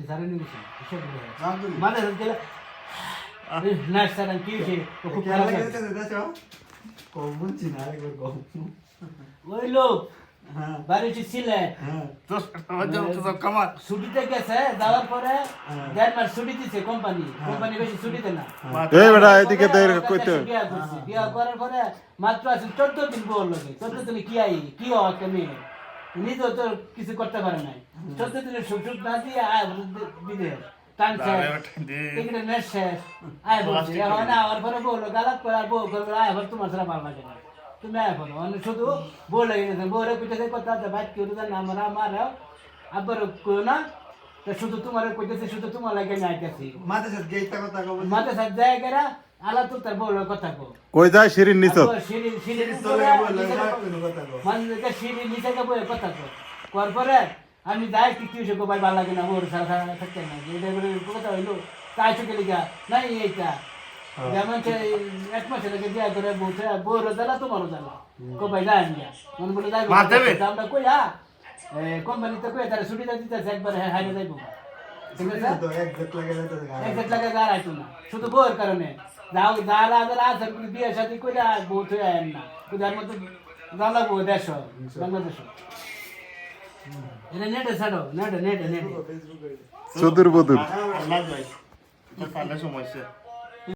সারে নিয়ে গেছে মানে গেলে না স্যার কি হয়েছে খুব খারাপ লাগছে কম বুঝছি না একবার কম ওই লোক বাড়িতে ছিলে ছুটিতে গেছে যাওয়ার পরে 1.5 মাস ছুটি দিছে কোম্পানি বেশি ছুটি দেয় না এই বেটা এদিকে তো কইতে বিয়া করার পরে মাত্র আছে 14 দিন বল লাগে 14 দিনে কি হয় একটা মেয়ে নিজে তো কিছু করতে পারে নাই 14 দিনের সুখ না দিয়ে আয় বিদে টানছে এখানে নেট শেষ আয় বলছে এখন আবার পরে বললো গালাপ করে আর বউ করবে আয় আবার তোমার সারা ভালো লাগে না তুমি আয় বলো মানে শুধু বউ লেগে গেছে বউরে পিঠে কথা বাইক কেউ না আমার আবার কেউ না শুধু তোমার কইতেছে শুধু তোমার লাগে না আইতেছি মাঝে সাথে গেইতা কথা কব মাঝে সাথে যায় গেরা আলা তো তার বউর কথা কো কই যায় শিরিন নিছ সিঁড়ি তোলে বলে কথা কব মানে সিঁড়ি নিচে কে বউর কথা কো কর পরে আমি যাই কি হইছে গো ভাই ভালো লাগে না বউর সারা সারা থাকতে না এটা বলে কথা হইলো তাই চলে গিয়া নাই এইটা যেমন এক মাসের আগে বিয়া করে বউর জ্বালা তোমারও জ্বালা কো ভাই যাই না মনে বলে যাই আমরা কই কোম্পানিতে কই তারা ছুটি দিতেছে একবার হাইরে যাইবো ঠিক আছে তো একজেক্ট লাগে যাইতে একজেক্ট লাগে গাড়াইতো না শুধু বউর কারণে যাও যারা যারা আছে বিয়ে শাদী করে বউ তুই আয়েন না যার মধ্যে জ্বালা বউ দেশ বাংলাদেশ এটা নেটে ছাড়ো নেটে ফেসবুকে চতুর বদুর লাগবে সমস্যা